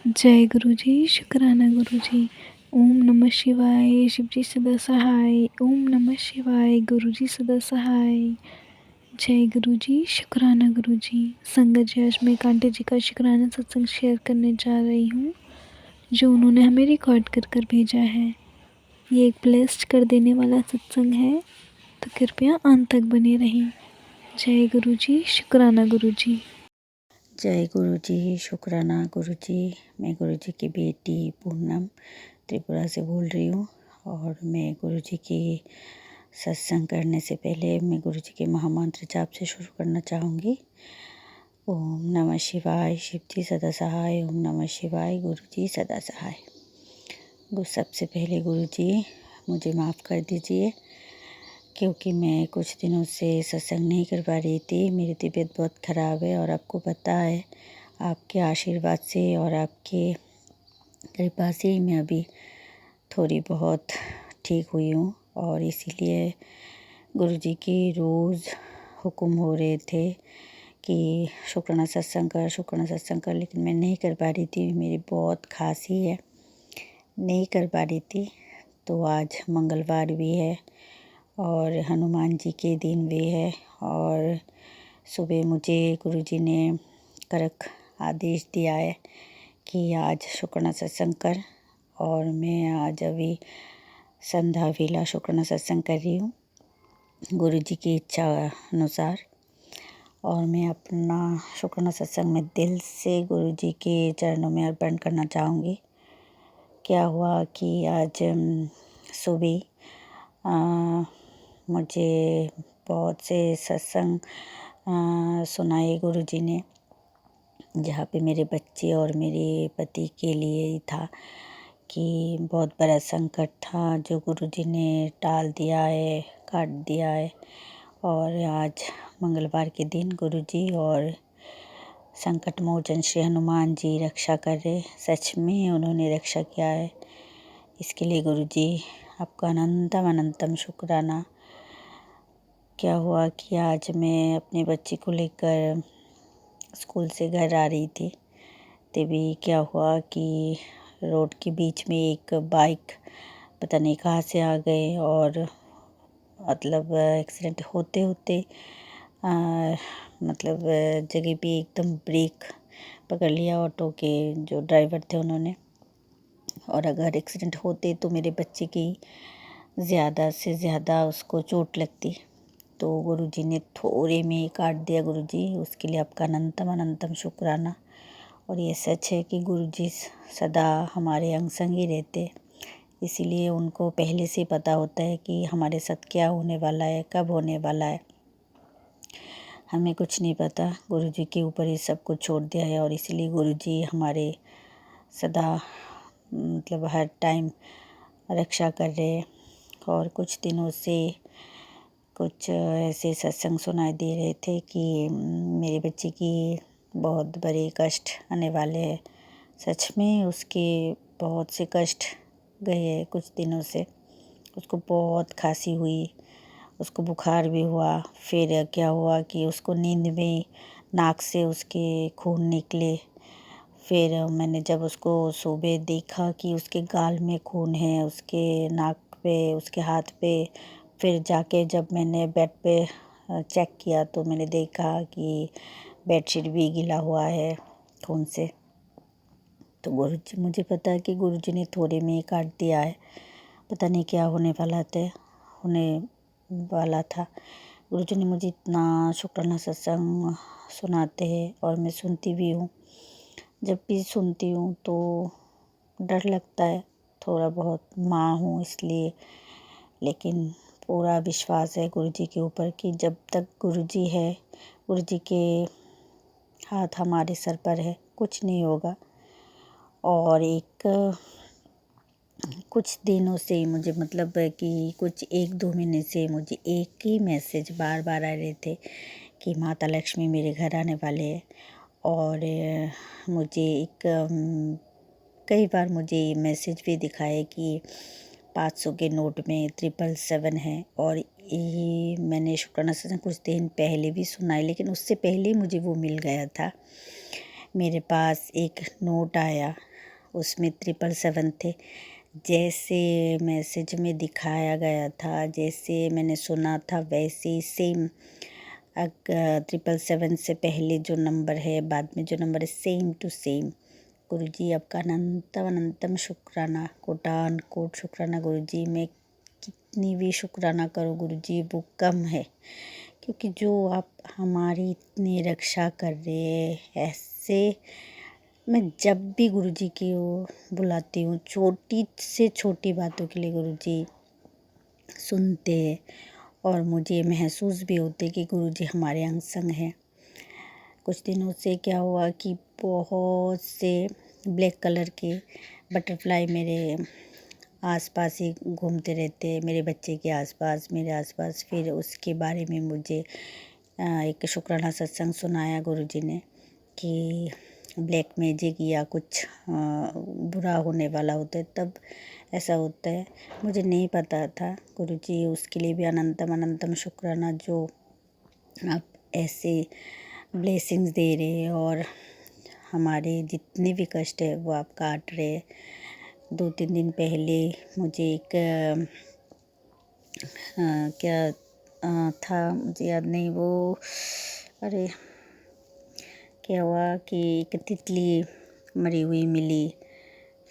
जय गुरु जी, शुक्राना गुरु जी। ओम नमः शिवाय, शिव जी सदा सहाय। ओम नमः शिवाय, गुरु जी सदा सहाय। जय गुरु जी, शुक्राना गुरु जी। संगत जी, आज मैं कांटे जी का शुक्राना सत्संग शेयर करने जा रही हूँ, जो उन्होंने हमें रिकॉर्ड कर कर भेजा है। ये एक ब्लेस्ड कर देने वाला सत्संग है, तो कृपया अंत तक बने रहें। जय गुरु जी, शुक्राना गुरु जी। जय गुरु जी, शुक्राना गुरु जी। मैं गुरु जी की बेटी पूनम त्रिपुरा से बोल रही हूँ और मैं गुरु जी की सत्संग करने से पहले मैं गुरु जी के महामंत्र जाप से शुरू करना चाहूँगी। ओम नमः शिवाय, शिव जी सदा सहाय। ओम नमः शिवाय, गुरु जी सदा सहाय। सबसे पहले गुरु जी मुझे माफ़ कर दीजिए, क्योंकि मैं कुछ दिनों से सत्संग नहीं कर पा रही थी। मेरी तबीयत बहुत ख़राब है और आपको पता है, आपके आशीर्वाद से और आपके कृपा से ही मैं अभी थोड़ी बहुत ठीक हुई हूँ। और इसीलिए गुरुजी की रोज़ हुक्म हो रहे थे कि शुक्राना सत्संग कर, लेकिन मैं नहीं कर पा रही थी। मेरी बहुत खांसी है, नहीं कर पा रही थी। तो आज मंगलवार भी है और हनुमान जी के दिन भी है और सुबह मुझे गुरुजी ने कड़क आदेश दिया है कि आज शुक्राना सत्संग कर, और मैं आज अभी संध्या वेला शुक्राना सत्संग कर रही हूँ गुरुजी की इच्छा अनुसार। और मैं अपना शुक्राना सत्संग में दिल से गुरुजी के चरणों में अर्पण करना चाहूँगी। क्या हुआ कि आज सुबह मुझे बहुत से सत्संग सुनाए गुरुजी ने, जहाँ पे मेरे बच्चे और मेरे पति के लिए ही था कि बहुत बड़ा संकट था जो गुरुजी ने टाल दिया है, काट दिया है। और आज मंगलवार के दिन गुरुजी और संकट मोचन श्री हनुमान जी रक्षा कर रहे। सच में उन्होंने रक्षा किया है, इसके लिए गुरुजी आपका अनंतम अनंतम शुक्राना। क्या हुआ कि आज मैं अपने बच्चे को लेकर स्कूल से घर आ रही थी, तभी क्या हुआ कि रोड के बीच में एक बाइक पता नहीं कहाँ से आ गए और मतलब एक्सीडेंट होते होते मतलब जगह पे एकदम ब्रेक पकड़ लिया ऑटो के जो ड्राइवर थे उन्होंने। और अगर एक्सीडेंट होते तो मेरे बच्चे की ज़्यादा से ज़्यादा उसको चोट लगती। तो गुरुजी ने थोड़े में काट दिया। गुरुजी, उसके लिए आपका अनंतम अनंतम शुक्राना। और ये सच है कि गुरुजी सदा हमारे अंग संग ही रहते, इसीलिए उनको पहले से पता होता है कि हमारे साथ क्या होने वाला है, कब होने वाला है। हमें कुछ नहीं पता, गुरुजी के ऊपर ही सब कुछ छोड़ दिया है। और इसीलिए गुरुजी हमारे सदा मतलब हर टाइम रक्षा कर रहे। और कुछ दिनों से कुछ ऐसे सत्संग सुनाई दे रहे थे कि मेरे बच्चे की बहुत बड़े कष्ट आने वाले हैं। सच में उसके बहुत से कष्ट गए हैं कुछ दिनों से। उसको बहुत खांसी हुई, उसको बुखार भी हुआ। फिर क्या हुआ कि उसको नींद में नाक से उसके खून निकले। फिर मैंने जब उसको सुबह देखा कि उसके गाल में खून है, उसके नाक पे, उसके हाथ पे, फिर जाके जब मैंने बेड पे चेक किया तो मैंने देखा कि बेडशीट भी गीला हुआ है खून से। तो गुरुजी, मुझे पता है कि गुरुजी ने थोड़े में ही काट दिया है, पता नहीं क्या होने वाला था। गुरुजी ने मुझे इतना शुक्राना सत्संग सुनाते हैं और मैं सुनती भी हूँ। जब भी सुनती हूँ तो डर लगता है थोड़ा बहुत, माँ हूँ इसलिए, लेकिन पूरा विश्वास है गुरुजी के ऊपर कि जब तक गुरुजी है, गुरुजी के हाथ हमारे सर पर है, कुछ नहीं होगा। और कुछ दिनों से मुझे मतलब कि कुछ 1-2 महीने से मुझे एक ही मैसेज बार बार आ रहे थे कि माता लक्ष्मी मेरे घर आने वाले हैं। और मुझे कई बार मुझे मैसेज भी दिखाए कि 500 के नोट में 777 है। और ये मैंने शुक्राना सत्संग कुछ दिन पहले भी सुना है, लेकिन उससे पहले मुझे वो मिल गया था। मेरे पास एक नोट आया उसमें 777 थे। जैसे मैसेज में दिखाया गया था, जैसे मैंने सुना था, वैसे ही सेम 777 से पहले जो नंबर है, बाद में जो नंबर है, सेम टू सेम। गुरुजी आपका अनंतम अनंतम शुक्राना, कोटान कोट शुक्राना गुरुजी। मैं कितनी भी शुक्राना करूँ गुरुजी वो कम है, क्योंकि जो आप हमारी इतनी रक्षा कर रहे हैं। ऐसे मैं जब भी गुरुजी की ओर बुलाती हूँ, छोटी से छोटी बातों के लिए गुरुजी सुनते हैं, और मुझे महसूस भी होते कि गुरुजी हमारे अंग संग हैं। कुछ दिनों से क्या हुआ कि बहुत से ब्लैक कलर के बटरफ्लाई मेरे आसपास ही घूमते रहते हैं, मेरे बच्चे के आसपास, मेरे आसपास। फिर उसके बारे में मुझे एक शुक्राना सत्संग सुनाया गुरुजी ने कि ब्लैक मैजिक या कुछ बुरा होने वाला होता है, तब ऐसा होता है। मुझे नहीं पता था गुरुजी, उसके लिए भी अनंतम अनंतम शुक्राना, जो आप ऐसे ब्लेसिंग्स दे रहे हैं और हमारे जितने भी कष्ट है वो आप काट रहे। 2-3 दिन पहले मुझे एक क्या था, मुझे याद नहीं वो, अरे क्या हुआ कि एक तितली मरी हुई मिली,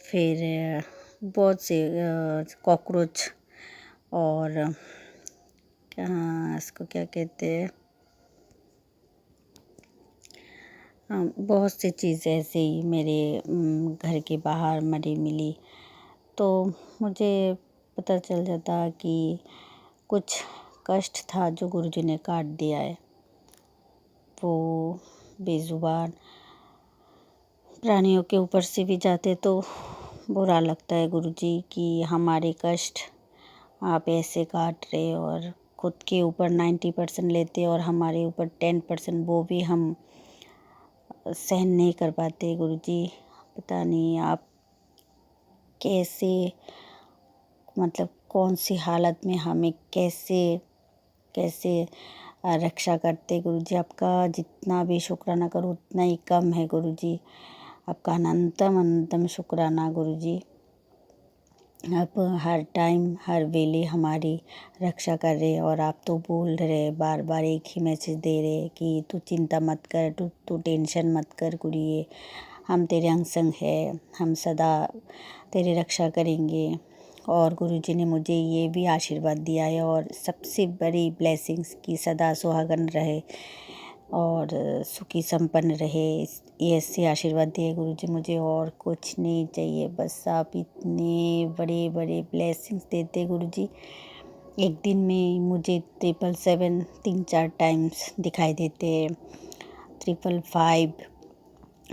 फिर बहुत से कॉकरोच, और इसको क्या कहते हैं, बहुत सी चीज़ ऐसे ही मेरे घर के बाहर मरी मिली। तो मुझे पता चल जाता कि कुछ कष्ट था जो गुरुजी ने काट दिया है। वो बेज़ुबान प्राणियों के ऊपर से भी जाते तो बुरा लगता है गुरुजी कि हमारे कष्ट आप ऐसे काट रहे, और खुद के ऊपर 90% लेते और हमारे ऊपर 10% वो भी हम सहन नहीं कर पाते गुरुजी। पता नहीं आप कैसे, मतलब कौन सी हालत में हमें कैसे कैसे रक्षा करते गुरुजी। आपका जितना भी शुक्राना करो उतना ही कम है गुरुजी। आपका अनंतम अनंतम शुक्राना गुरुजी। आप हर टाइम हर वेले हमारी रक्षा कर रहे, और आप तो बोल रहे, बार बार एक ही मैसेज दे रहे कि तू चिंता मत कर, तू टेंशन मत कर गुरुए, हम तेरे अंग संग है, हम सदा तेरी रक्षा करेंगे। और गुरुजी ने मुझे ये भी आशीर्वाद दिया है, और सबसे बड़ी ब्लेसिंग्स की सदा सुहागन रहे और सुखी संपन्न रहे, ये ऐसे आशीर्वाद दिए गुरुजी मुझे। और कुछ नहीं चाहिए, बस आप इतने बड़े बड़े ब्लेसिंग्स देते गुरुजी। एक दिन में मुझे 777 3-4 टाइम्स दिखाई देते, 555,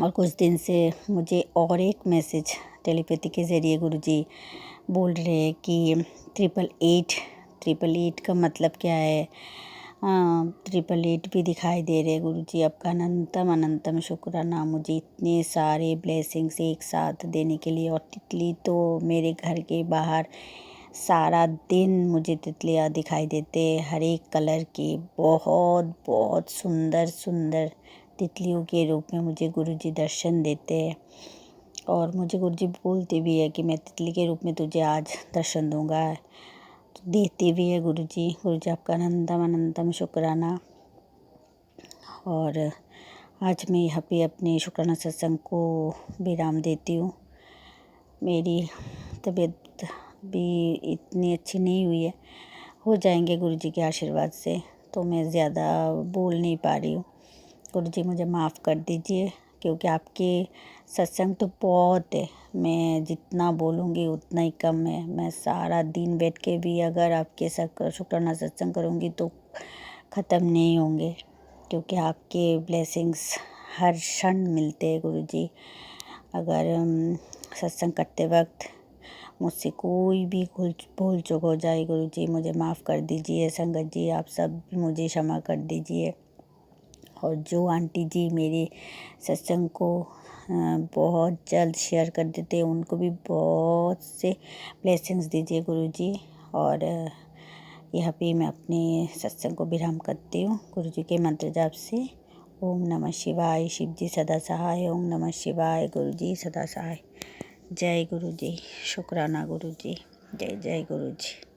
और कुछ दिन से मुझे और एक मैसेज टेलीपैथी के ज़रिए गुरुजी बोल रहे हैं कि 888 का मतलब क्या है। 888 भी दिखाई दे रहे गुरुजी। आपका अनंतम अनंतम शुक्राना मुझे इतने सारे ब्लेसिंग्स एक साथ देने के लिए। और तितली तो मेरे घर के बाहर सारा दिन मुझे तितलियाँ दिखाई देते, हर एक कलर की, बहुत बहुत सुंदर सुंदर तितलियों के रूप में मुझे गुरुजी दर्शन देते हैं। और मुझे गुरुजी बोलते भी है कि मैं तितली के रूप में तुझे आज दर्शन दूंगा, तो देते भी है गुरुजी। गुरुजी आपका अनंतम अनंतम शुक्राना। और आज मैं यहाँ पे अपने शुक्राना सत्संग को विराम देती हूँ। मेरी तबीयत भी इतनी अच्छी नहीं हुई है, हो जाएंगे गुरुजी के आशीर्वाद से, तो मैं ज़्यादा बोल नहीं पा रही हूँ। गुरुजी मुझे माफ़ कर दीजिए, क्योंकि आपके सत्संग तो बहुत है, मैं जितना बोलूँगी उतना ही कम है। मैं सारा दिन बैठ के भी अगर आपके शुक्राना सत्संग करूँगी तो ख़त्म नहीं होंगे, क्योंकि आपके ब्लेसिंग्स हर क्षण मिलते हैं गुरुजी। अगर सत्संग करते वक्त मुझसे कोई भी भूल चूक हो जाए गुरुजी, मुझे माफ़ कर दीजिए। संगत जी आप सब भी मुझे क्षमा कर दीजिए। और जो आंटी जी मेरे सत्संग को बहुत जल्द शेयर कर देते हैं, उनको भी बहुत से ब्लेसिंग्स दीजिए गुरुजी। और यहाँ पे मैं अपने सत्संग को विराम करती हूँ गुरुजी के मंत्र जाप से। ओम नमः शिवाय, शिव जी सदा सहाय। ओम नमः शिवाय, गुरुजी सदा सहाय। जय गुरु जी, शुक्राना गुरु जी, जय जय गुरु जी।